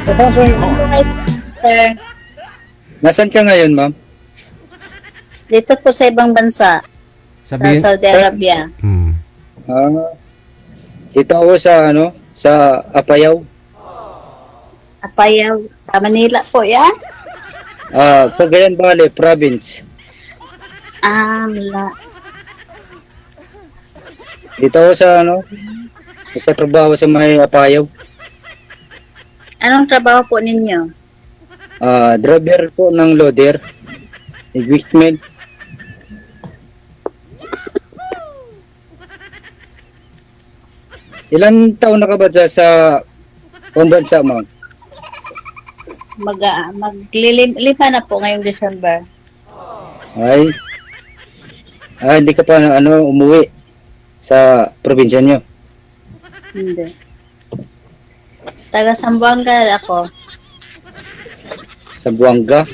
Alright, sir. Nasaan ka ngayon, ma'am? Dito po sa ibang bansa, sa Sabihin, Saudi Arabia. Ah, dito ako sa, sa Apayao. Apayaw, sa Manila po yan. Cagayan Valley, province. Mula. Dito ako sa, nagtatrabaho sa may Apayao. Anong trabaho po ninyo? Driver po ng loader. Equipment. Ilan taon na ka ba dyan sa pambansa, ma'am? Maglilima na po ngayong December. Ay, hindi ka pa umuwi sa probinsya nyo. Hindi. Taga Zamboanga ako. Sa Buanga.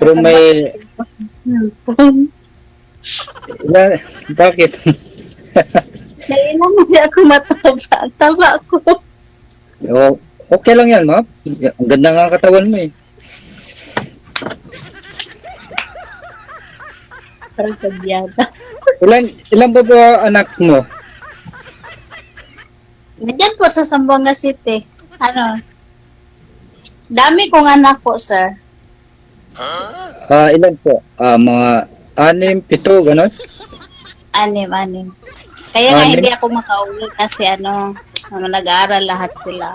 Pero may, bakit? Kailan mo siya ako mataba. Tama ako. Okay lang yan, ma'am. Ang ganda nga ang katawan mo eh. Parang kabyada. Ilan ba anak mo? Nandiyan po sa Zamboanga City. Dami kong anak po, sir. Ilan po? Mga 6, 7, gano'n? Anim. Kaya nga Anim? hindi ako makauwi kasi nag-aaral lahat sila.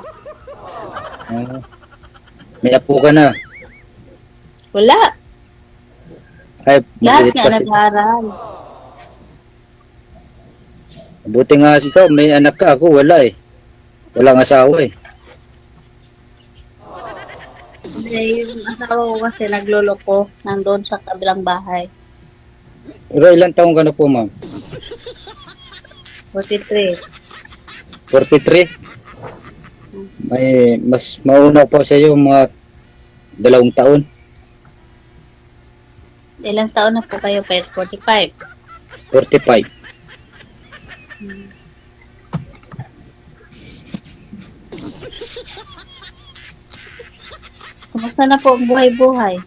May apo ka na. Wala. Ay, Lahat maliit nga pa si- nag-aaral. Buti nga ikaw, may anak ka. Ako wala eh. Walang asawa eh. Hindi, yung asawa ko kasi nagluloko nandun sa kabilang bahay. Pero ilang taong ka na po, ma'am? 43. 43? May mas mauna pa sa iyo mga 2 taon. Ilang taon na po kayo pa? 45. 45. Kumusta na po ang buhay-buhay?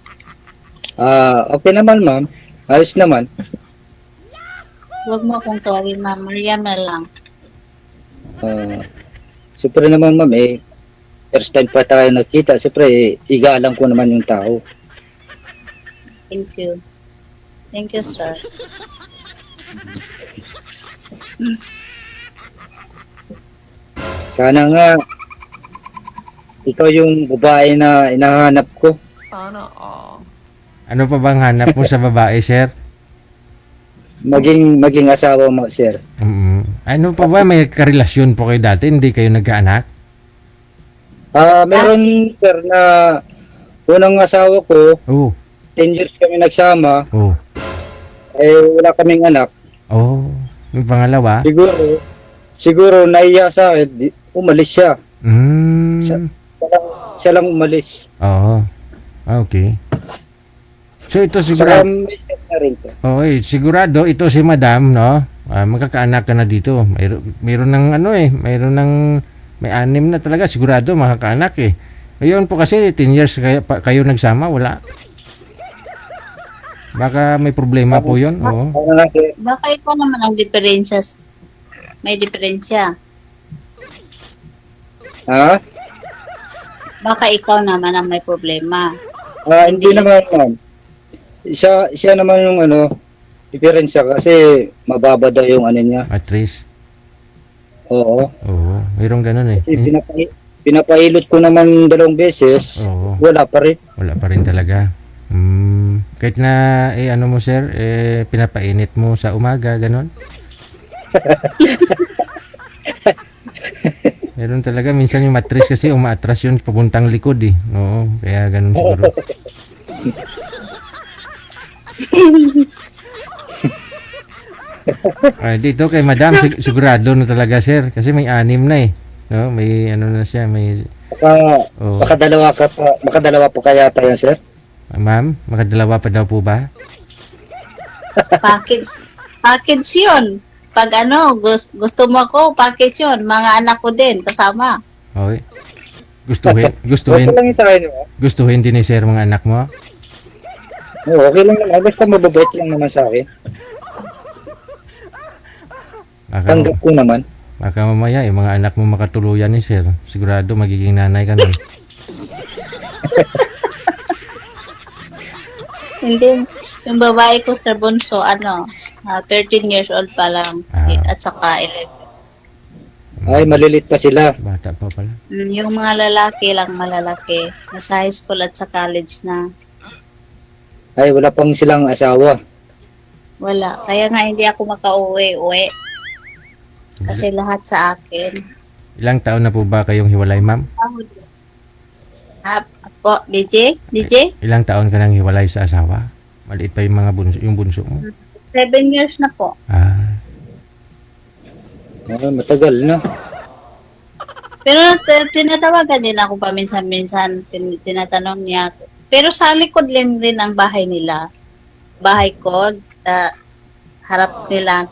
Okay naman, ma'am. Ayos naman. Huwag mo akong tawagin, Ma'am. Mariam na lang. Siyempre naman, ma'am, first time pa tayo nakita. Siyempre, igalang ko naman yung tao. Thank you. Thank you, sir. Sana nga, ikaw yung babae na hinahanap ko. Sana all. ano pa bang hanap mo sa babae, sir? Maging asawa mo, sir. Ano pa ba? May karelasyon po kayo dati? Hindi kayo nagkaanak? Meron, sir, na unang asawa ko, Oo. 10 years kami nagsama, Oo. wala kaming anak. Oh. Yung pangalawa? Siguro naiya sa akin, umalis siya. Mm. Siya lang umalis. Oo. Okay. So ito Saka sigurado, may set na rin to. sigurado ito si Madam, no? Magkakaanak ka na dito. Mayroon ng mayroon ng may 6 na talaga sigurado makakaanak eh. Ngayon po kasi 10 years kayo nagsama, wala. Baka may problema po 'yon. Oo. Ano na, sir? Baka ikaw naman ang diferensya. May diferensya. Ha? Baka ikaw naman ang may problema. Hindi naman, ma'am. Siya naman yung diferensya kasi mababa daw yung niya. Matris. Oo. Oo. Mayroong ganun eh. Kasi pinapailot ko naman 2 beses, Oo. wala pa rin. Wala pa rin talaga. Kahit na ano mo sir, pinapainit mo sa umaga, ganun. Meron talaga minsan yung matris kasi umaatras yun papuntang likod eh. Oo, kaya ganun siguro. Dito kay Madam sigurado na talaga sir kasi may 6 na eh. No, may na siya, may Oo. Makadalawa po kaya tayo, sir? Ma'am, makadalawa pa daw po ba? Package yun. pag gusto mo ako, package yun. Mga anak ko din, kasama. Okay. Gustuhin, Okay gustuhin, lang yung sa akin, oh. gustuhin din ni sir mga anak mo. Oo, okay lang naman. Basta mababait lang naman sa akin. Baka, Tanggap ko naman. baka mamaya yung mga anak mo makatuluyan ni sir. Sigurado magiging nanay ka nun. Hindi, yung babae ko, Sir Bonso, 13 years old pa lang. Ah. At saka 11. Ay, malilit pa sila. Bata pa pala. Yung mga lalaki lang malalaki. Nasa high school at sa college na. Ay, wala pang silang asawa. Wala. Kaya nga hindi ako makauwi-uwi. Kasi lahat sa akin. Ilang taon na po ba kayong hiwalay, ma'am? Po, DJ? DJ? Ilang taon ka nang hiwalay sa asawa? Maliit pa yung mga bunso, yung bunso mo. 7 years na po. Ah, Ay, matagal na. Pero tinatawagan din ako paminsan-minsan. Tinatanong niya. Pero sa likod rin ang bahay nila. Bahay ko, harap nila.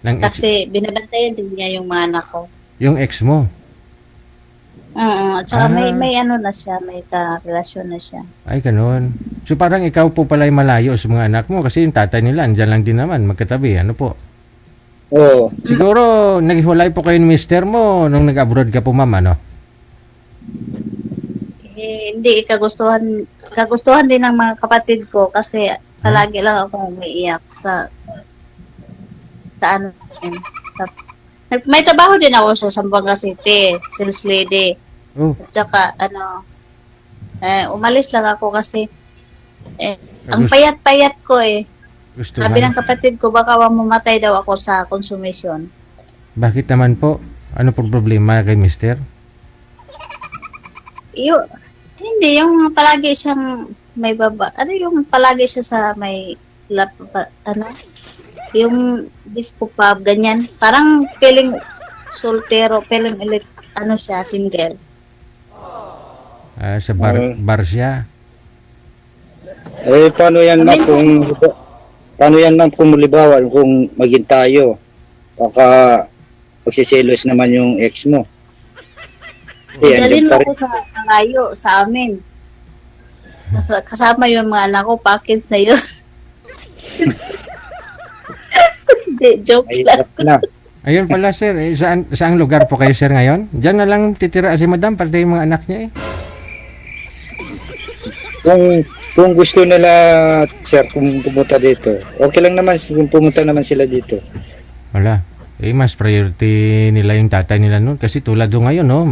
ng ex, Kasi binabantayan din niya yung mga anak ko. yung ex mo. At saka Ah. may na siya, may relasyon na siya. Ay, ganun. So parang ikaw po pala yung malayo sa mga anak mo kasi yung tatay nila andyan lang din naman, magkatabi. Ano po? Oo. Siguro naghiwalay po kayo ni mister mo nung nag-abroad ka po, ma'am, ano? Hindi, kagustuhan din ng mga kapatid ko kasi palagi lang ako umiiyak sa may trabaho din ako sa Zamboanga City, sales lady. Oh, At saka, umalis lang ako kasi, ang payat-payat ko gusto Sabi man. ng kapatid ko, baka mamatay daw ako sa konsumisyon. Bakit naman po? Ano po problema kay mister? Hindi, yung palagi siyang may yung palagi siya sa may yung disco pub, ganyan. Parang feeling soltero, feeling siya, single. Sa bar siya. Eh, paano yan, ma'am, paano yan, ma'am, kung malibawan, kung maging tayo? Baka magsiselos naman yung ex mo. Eh, Dalhin andyan mo pa ko rin. sa kalayo, sa amin. Kasama yung mga anak ko, package na yun. Hindi, jokes Ay, lang. hirap na. Ayun pala, sir. Saang lugar po kayo, sir, ngayon? Diyan na lang titira si madam, pati yung mga anak niya eh. Kung gusto nila, sir, kung pumunta dito, okay lang naman kung pumunta naman sila dito. Wala. Mas priority nila yung tatay nila noon. Kasi tulad doon ngayon, no?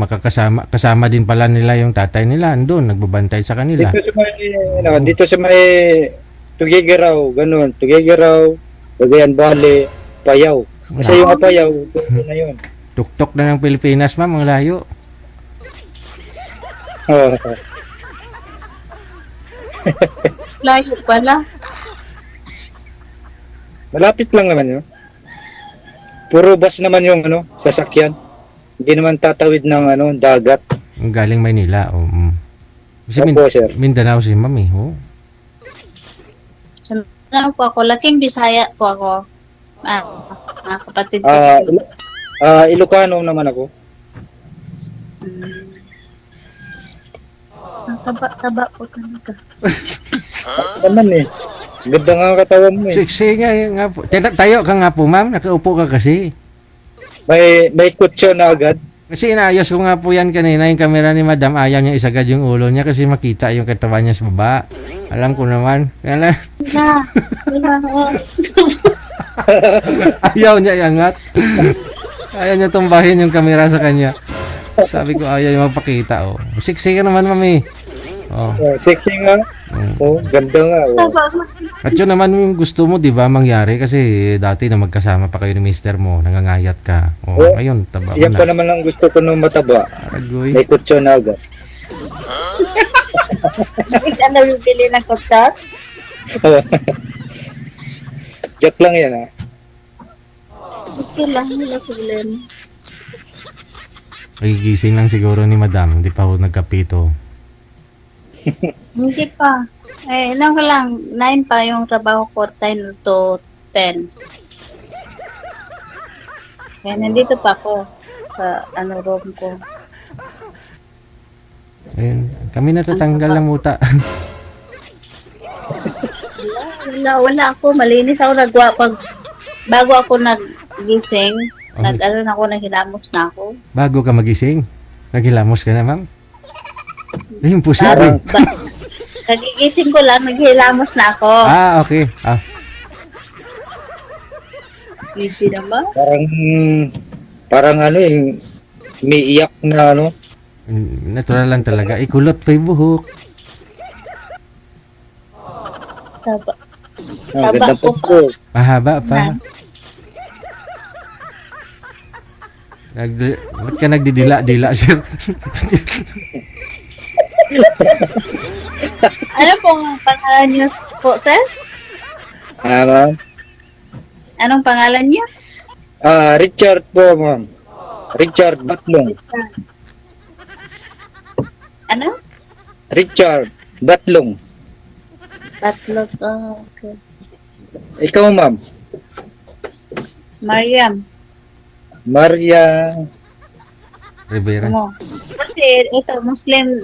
Kasama din pala nila yung tatay nila. Andun, nagbabantay sa kanila. Dito sa may Tugigaraw, ganun. Tugigaraw, Cagayan Valley, Payaw. Kasi yung Payaw, doon na yun. Tuktok na ng Pilipinas, ma'am, ang layo. Oh, Layo pala. malapit lang naman yun. Puro bus naman yung sasakyan. Hindi naman tatawid ng dagat. Ang galing Maynila. Kasi Opo, sir. Mindanao si ma'am eh. Oh. Ano po ako, laking Bisaya po ako. Mga kapatid ko Ah, sa Ilocano naman ako. Ang taba po talaga. Naman eh. Ganda nga ang katawan mo eh. Siksi nga po. Tayo ka nga po, ma'am. Nakaupo ka kasi. May kutsyo na agad. Kasi inaayos ko nga po yan kanina, yung camera ni madam, ayaw niya isagad yung ulo niya kasi makita yung katawan niya sa baba. Alam ko naman. Kaya ayaw niya iangat. Ayaw niya tumbahin yung camera sa kanya. Sabi ko ayaw niya mapakita. Oh. Siksi ka naman, mami. Oh. Sexy nga. Oh, ganda nga. Oh. At yun naman yung gusto mo, di ba, mangyari? Kasi dati na magkasama pa kayo ni mister mo, nangangayat ka. Oh, Oh, ngayon, taba mo Yan pa na. naman ang gusto ko nung mataba. Aragoy. May kutsyo na agad. Ano bibili ng kutsar? Joke lang yan ha. Okay lang, wala problema. Nagigising lang siguro ni madam, hindi pa ako nagkapito. Hindi pa. Ano ko lang, 9 pa yung trabaho ko, 10 to 10. Kaya nandito pa ako sa room ko. Ayun, kami natatanggal ng muta. Wala ako. Malinis ako bago ako nagising, naghilamos na ako. Bago ka magising, naghilamos ka na, ma'am? Imposible. Kagigising ko lang, naghilamos na ako. Ah, okay. Hindi naman. Parang umiiyak na Natural lang talaga. Ikulot pa yung buhok. Taba. Ganda ko po. Mahaba pa. Ba't ka nagdidila-dila, sir? Ano pong pangalan niyo po, sir? Ma'am? Anong pangalan niyo? Richard po, ma'am. Richard Batlong. Ano? Richard Batlong. Batlot. Oh, okay. Ikaw, ma'am? Mariam. Maria. Rivera. Mo. Kasi ito,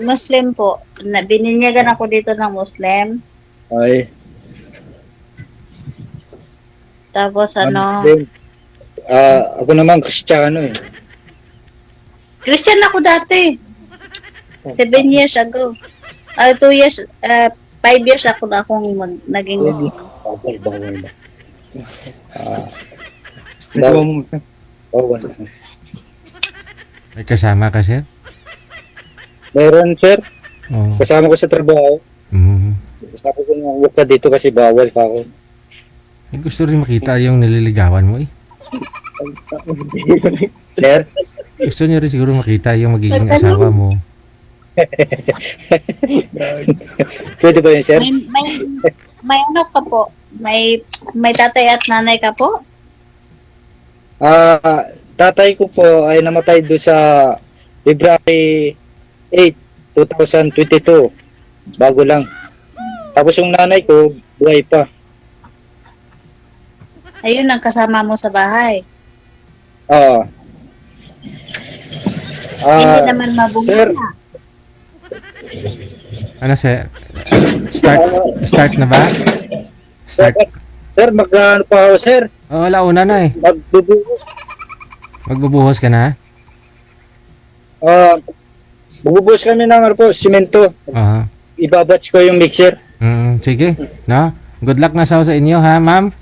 Muslim po. Bininyagan ako dito ng Muslim. Ay. Tapos Ako naman Kristiyano eh. Christian ako dati. 7 years ago. 2 years, 5 years ako na akong naging Muslim. Bawal. Bawal. May kasama ka, sir? Meron, sir. Oo. Kasama ko sa trabaho. Mhm. Sabi ko nga, huwag ka dito kasi bawal pa ako. Gusto rin makita yung nililigawan mo eh. Sir? Gusto niyo rin siguro makita yung magiging asawa mo. Pwede ba yun, sir? May ano ka po? May tatay at nanay ka po? Tatay ko po ay namatay doon sa February 8, 2022. Bago lang. Tapos yung nanay ko, buhay pa. Ayun ang kasama mo sa bahay. Oo. Hindi naman mabunga sir. na. Ano, sir? Start na ba? Start. Sir, mag-ano pa ako, sir? Oh, wala, una na eh. Magbubuhos ka na? Magbubuhos kami ng simento. Aha. Ibabatch ko yung mixer. Sige. No? Good luck na sa inyo, ha, ma'am?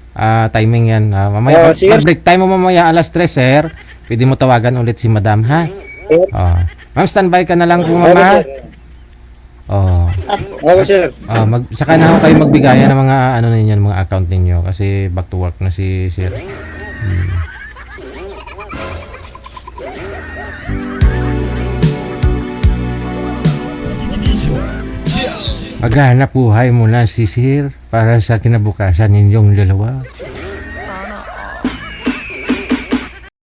Timing yan. Mamaya, sige. break time mo mamaya alas 3, sir. Pwede mo tawagan ulit si madam, ha? Sir? Ma'am, standby ka na lang po, ma'am, ha? Oo, sir. Saka na kayo magbigayan ng mga ninyo, mga account ninyo kasi back to work na si sir. Maghanap buhay muna si sir para sa kinabukasan ninyong dalawa.